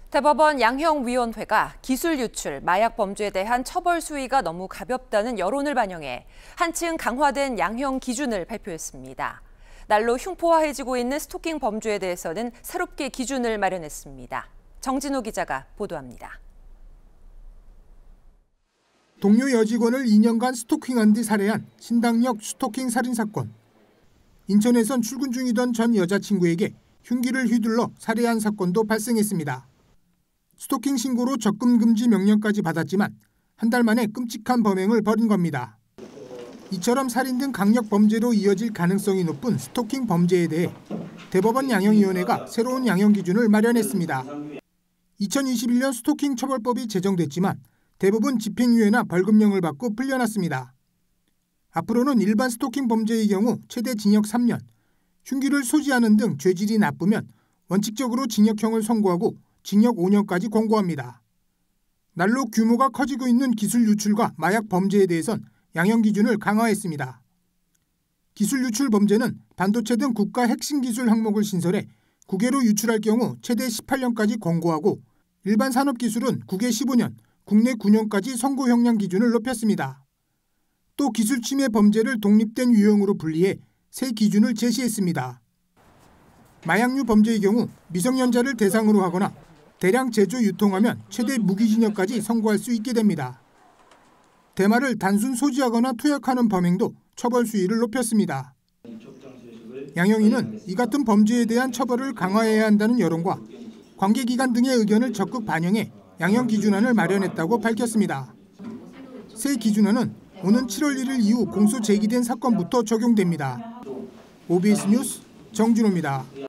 대법원 양형위원회가 기술 유출, 마약 범죄에 대한 처벌 수위가 너무 가볍다는 여론을 반영해 한층 강화된 양형 기준을 발표했습니다. 날로 흉포화해지고 있는 스토킹 범죄에 대해서는 새롭게 기준을 마련했습니다. 정진호 기자가 보도합니다. 동료 여직원을 2년간 스토킹한 뒤 살해한 신당역 스토킹 살인 사건. 인천에선 출근 중이던 전 여자친구에게 흉기를 휘둘러 살해한 사건도 발생했습니다. 스토킹 신고로 접근 금지 명령까지 받았지만 한 달 만에 끔찍한 범행을 벌인 겁니다. 이처럼 살인 등 강력 범죄로 이어질 가능성이 높은 스토킹 범죄에 대해 대법원 양형위원회가 새로운 양형 기준을 마련했습니다. 2021년 스토킹 처벌법이 제정됐지만 대부분 집행유예나 벌금형을 받고 풀려났습니다. 앞으로는 일반 스토킹 범죄의 경우 최대 징역 3년, 흉기를 소지하는 등 죄질이 나쁘면 원칙적으로 징역형을 선고하고 징역 5년까지 권고합니다. 날로 규모가 커지고 있는 기술 유출과 마약 범죄에 대해선 양형 기준을 강화했습니다. 기술 유출 범죄는 반도체 등 국가 핵심 기술 항목을 신설해 국외로 유출할 경우 최대 18년까지 권고하고 일반 산업 기술은 국외 15년, 국내 9년까지 선고 형량 기준을 높였습니다. 또 기술 침해 범죄를 독립된 유형으로 분리해 새 기준을 제시했습니다. 마약류 범죄의 경우 미성년자를 대상으로 하거나 대량 제조 유통하면 최대 무기징역까지 선고할 수 있게 됩니다. 대마를 단순 소지하거나 투약하는 범행도 처벌 수위를 높였습니다. 양형위는 이 같은 범죄에 대한 처벌을 강화해야 한다는 여론과 관계기관 등의 의견을 적극 반영해 양형 기준안을 마련했다고 밝혔습니다. 새 기준안은 오는 7월 1일 이후 공소 제기된 사건부터 적용됩니다. OBS 뉴스 정진호입니다.